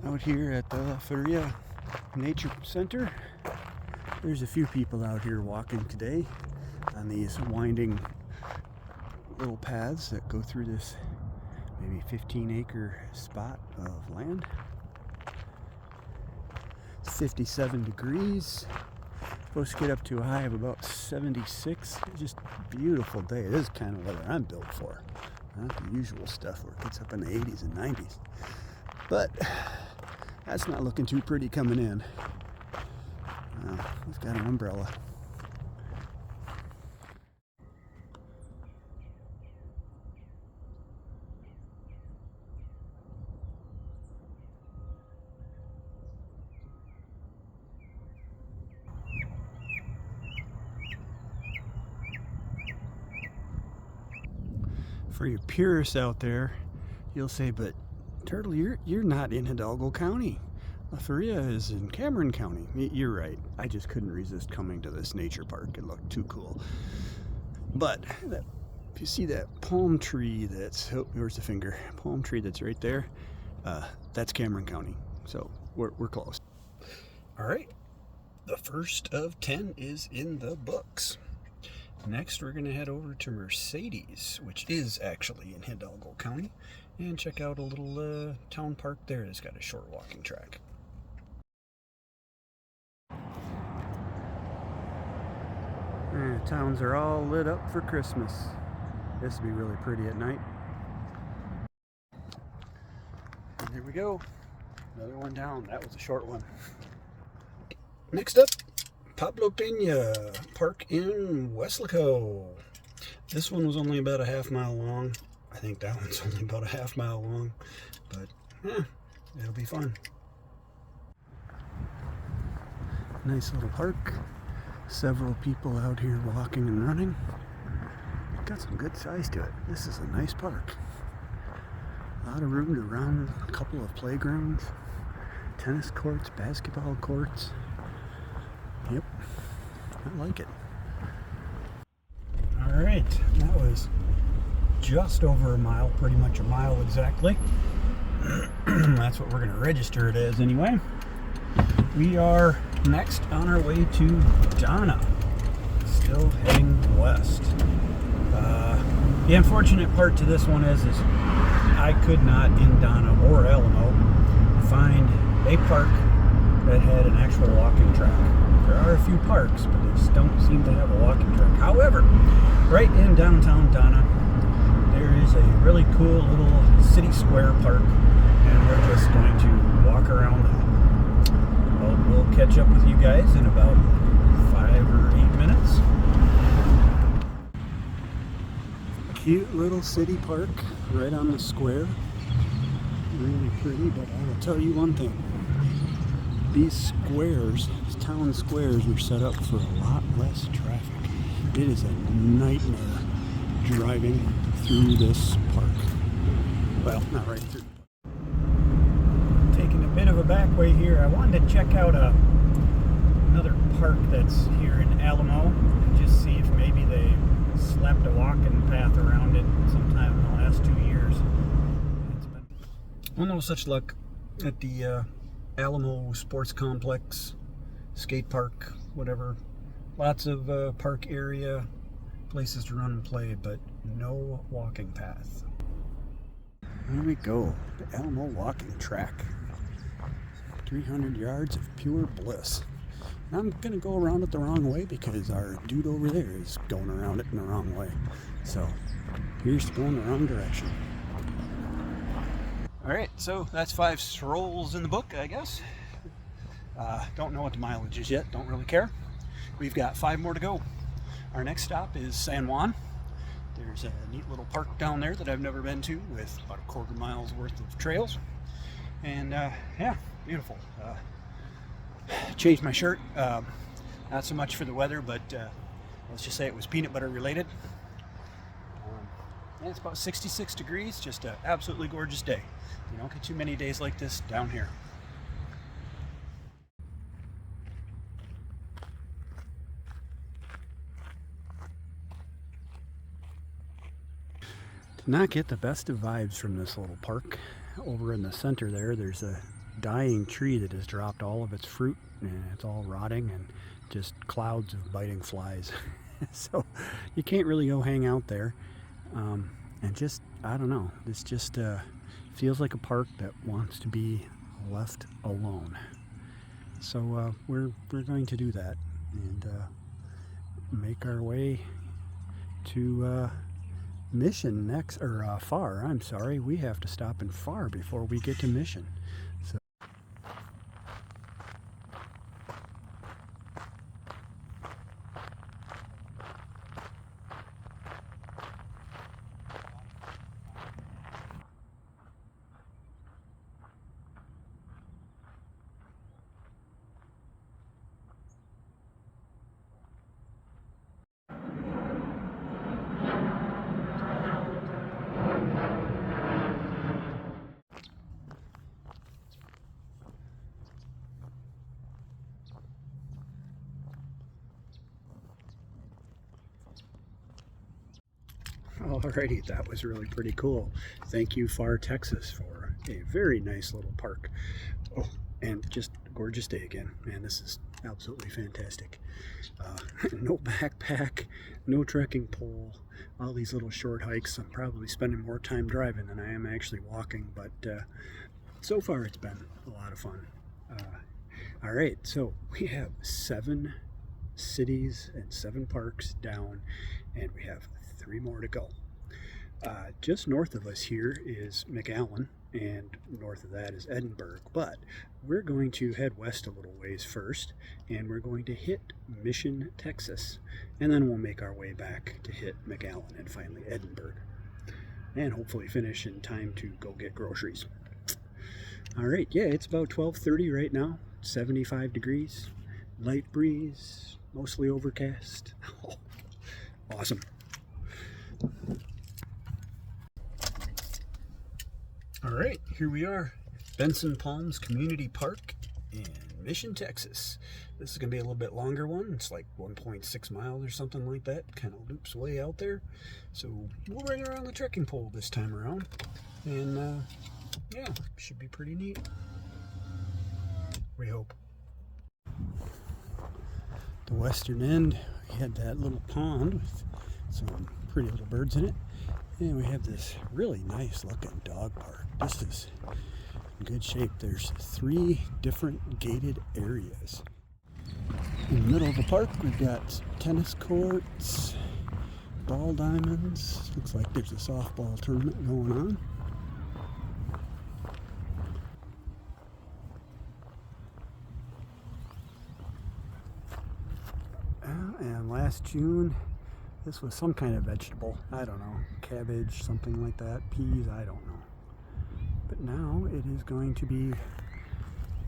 Out here at the Feria Nature Center. There's a few people out here walking today on these winding little paths that go through this maybe 15-acre spot of land. It's 57 degrees. Supposed to get up to a high of about 76. Just a beautiful day. It is kind of weather I'm built for. Not the usual stuff where it gets up in the 80s and 90s. But that's not looking too pretty coming in. We've got an umbrella. For you purists out there, you'll say, but Turtle, you're not in Hidalgo County. La Feria is in Cameron County. You're right. I just couldn't resist coming to this nature park. It looked too cool. But if you see that palm tree that's, oh, where's the finger? Palm tree that's right there, that's Cameron County. So we're close. All right. The first of 10 is in the books. Next, we're going to head over to Mercedes, which is actually in Hidalgo County, and check out a little town park there that's got a short walking track. Towns are all lit up for Christmas. This will be really pretty at night. And there we go. Another one down. That was a short one. Next up, Pablo Peña Park in Weslaco. This one was only about a half-mile long. I think that one's only about a half-mile long, but it'll be fun. Nice little park. Several people out here walking and running. Got some good size to it. This is a nice park. A lot of room to run. A couple of playgrounds, tennis courts, basketball courts. Yep, I like it. All right, that was just over a mile, pretty much a mile exactly. That's what we're going to register it as anyway. We are next on our way to Donna, still heading west. The unfortunate part to this one is I could not in Donna or Alamo find a park that had an actual walking track. There are a few parks, but they just don't seem to have a walking track. However, right in downtown Donna, there is a really cool little city square park, and we're just going to walk around that. We'll catch up with you guys in about 5 or 8 minutes. Cute little city park right on the square. Really pretty, but I will tell you one thing. These squares, these town squares, are set up for a lot less traffic. It is a nightmare driving through this park. Well, not right through. Taking a bit of a back way here, I wanted to check out another park that's here in Alamo and just see if maybe they slapped a walking path around it sometime in the last 2 years. Well, no such luck at the Alamo Sports Complex, skate park, whatever. Lots of park area, places to run and play, but no walking path. Here we go, the Alamo walking track. 300 yards of pure bliss. And I'm gonna go around it the wrong way because our dude over there is going around it in the wrong way. So here's going the wrong direction. All right, so that's 5 strolls in the book, I guess. Don't know what the mileage is yet, don't really care. We've got 5 more to go. Our next stop is San Juan. There's a neat little park down there that I've never been to with about a quarter mile's worth of trails. And yeah, beautiful. Changed my shirt, not so much for the weather, but let's just say it was peanut butter related. Yeah, it's about 66 degrees, just an absolutely gorgeous day. You don't get too many days like this down here. Did not get the best of vibes from this little park. Over in the center there, there's a dying tree that has dropped all of its fruit, and it's all rotting, and just clouds of biting flies. So you can't really go hang out there. And just, I don't know, this just feels like a park that wants to be left alone. So we're going to do that and make our way to Mission next, or Far. I'm sorry, we have to stop in Far before we get to Mission. So. Alrighty, that was really pretty cool. Thank you, Far, Texas, for a very nice little park. Oh, and just a gorgeous day again. Man, this is absolutely fantastic. No backpack, no trekking pole, all these little short hikes. I'm probably spending more time driving than I am actually walking, but so far it's been a lot of fun. Alright, so we have 7 cities and 7 parks down, and we have 3 more to go. Just north of us here is McAllen, and north of that is Edinburgh, but we're going to head west a little ways first, and we're going to hit Mission, Texas, and then we'll make our way back to hit McAllen and finally Edinburgh, and hopefully finish in time to go get groceries. Alright, yeah, it's about 12:30 right now, 75 degrees, light breeze, mostly overcast. Awesome. All right, here we are, Benson Palms Community Park in Mission, Texas. This is going to be a little bit longer one. It's like 1.6 miles or something like that. Kind of loops way out there. So we'll bring around the trekking pole this time around. And yeah, should be pretty neat. We hope. The western end, we had that little pond with some pretty little birds in it. And we have this really nice looking dog park. This is in good shape. There's 3 different gated areas. In the middle of the park, we've got tennis courts, ball diamonds. Looks like there's a softball tournament going on. And last June, this was some kind of vegetable. I don't know. Cabbage, something like that. Peas, I don't know. But now it is going to be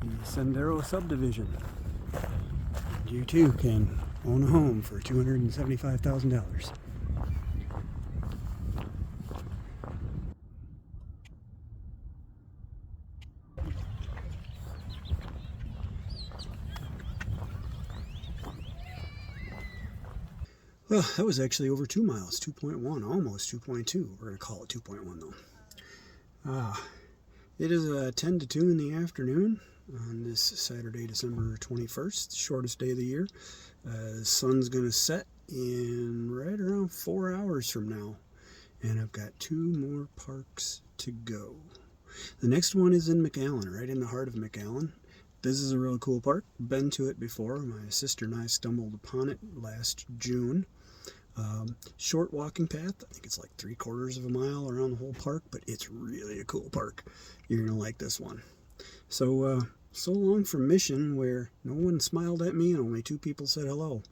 the Sendero subdivision. And you too can own a home for $275,000. Well, that was actually over 2 miles, 2.1, almost 2.2. We're going to call it 2.1 though. It is 10 to 2 in the afternoon on this Saturday, December 21st, shortest day of the year. The sun's going to set in right around 4 hours from now. And I've got 2 more parks to go. The next one is in McAllen, right in the heart of McAllen. This is a really cool park. Been to it before. My sister and I stumbled upon it last June. Short walking path. I think it's like 3/4 of a mile around the whole park, but it's really a cool park. You're gonna like this one. So so long from Mission, where no one smiled at me and only 2 people said hello.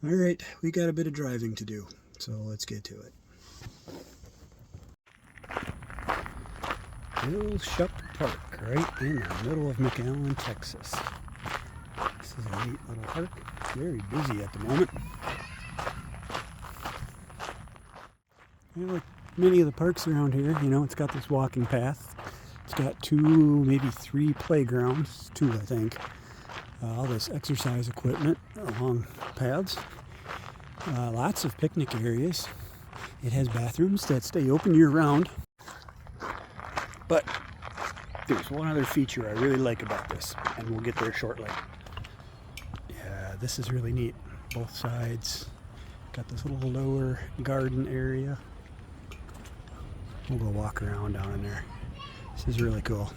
All right, we got a bit of driving to do, so let's get to it. Bill Shupp Park, right in the middle of McAllen, Texas. This is a neat little park. Very busy at the moment. Like many of the parks around here, you know, it's got this walking path. It's got 2, maybe 3 playgrounds, 2 I think. All this exercise equipment along paths. Lots of picnic areas. It has bathrooms that stay open year round. But There's one other feature I really like about this, and we'll get there shortly. Yeah, this is really neat. Both sides. Got this little lower garden area. We'll go walk around down in there. This is really cool.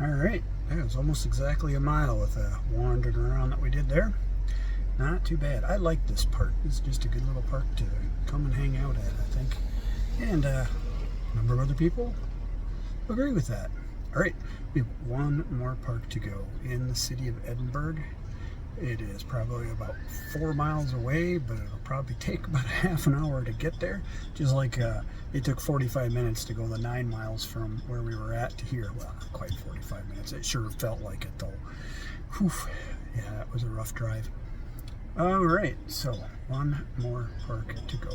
Alright, that was almost exactly a mile with a wandering around that we did there. Not too bad. I like this park. It's just a good little park to come and hang out at, I think. And a number of other people agree with that. Alright, we have one more park to go in the city of Edinburgh. It is probably about 4 miles away, but it'll probably take about half an hour to get there. Just like it took 45 minutes to go the 9 miles from where we were at to here. Well, not quite 45 minutes. It sure felt like it though. Whew. Yeah, that was a rough drive. All right, so one more park to go.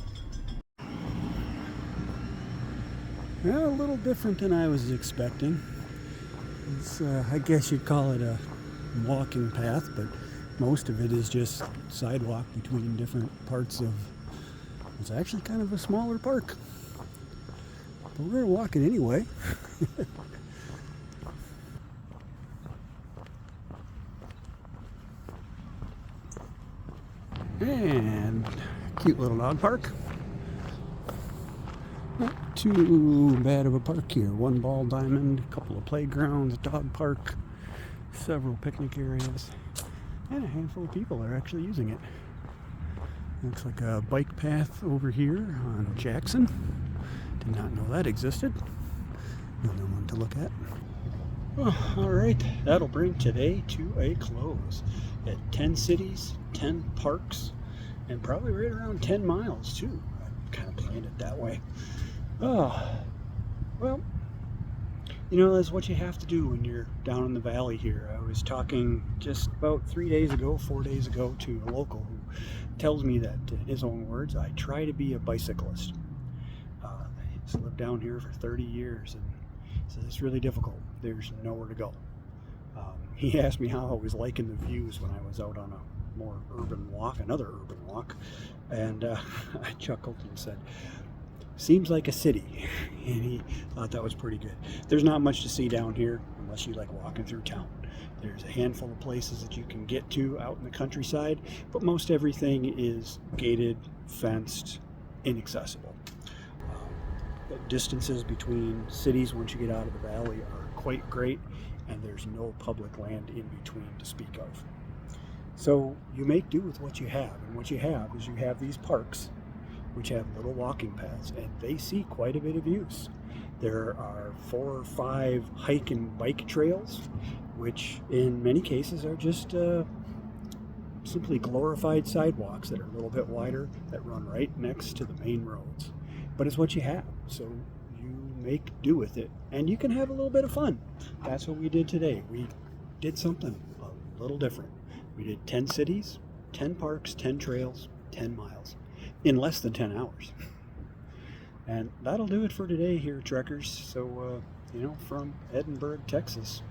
Well, a little different than I was expecting. It's, I guess you'd call it a walking path, but most of it is just sidewalk between different parts of, it's actually kind of a smaller park. But we're going to walk it anyway. And cute little dog park. Not too bad of a park here. One ball diamond, a couple of playgrounds, a dog park, several picnic areas, and a handful of people are actually using it. Looks like a bike path over here on Jackson. Did not know that existed. Another one to look at. Oh, all right, that'll bring today to a close. At 10 cities, 10 parks, and probably right around 10 miles too. I kind of planned it that way. Oh, well, you know, that's what you have to do when you're down in the valley here. I was talking just about 4 days ago to a local who tells me that, in his own words, I try to be a bicyclist. He's lived down here for 30 years, and so it's really difficult. There's nowhere to go. He asked me how I was liking the views when I was out on a more urban walk, another urban walk, and I chuckled and said, seems like a city. And he thought that was pretty good. There's not much to see down here unless you like walking through town. There's a handful of places that you can get to out in the countryside, but most everything is gated, fenced, inaccessible. The distances between cities once you get out of the valley are quite great, and there's no public land in between to speak of. So you make do with what you have, and what you have is you have these parks which have little walking paths, and they see quite a bit of use. There are 4 or 5 hike and bike trails, which in many cases are just simply glorified sidewalks that are a little bit wider that run right next to the main roads. But it's what you have, so you make do with it, and you can have a little bit of fun. That's what we did today. We did something a little different. We did 10 cities, 10 parks, 10 trails, 10 miles in less than 10 hours. And that'll do it for today here, trekkers. So, you know, from Edinburgh, Texas,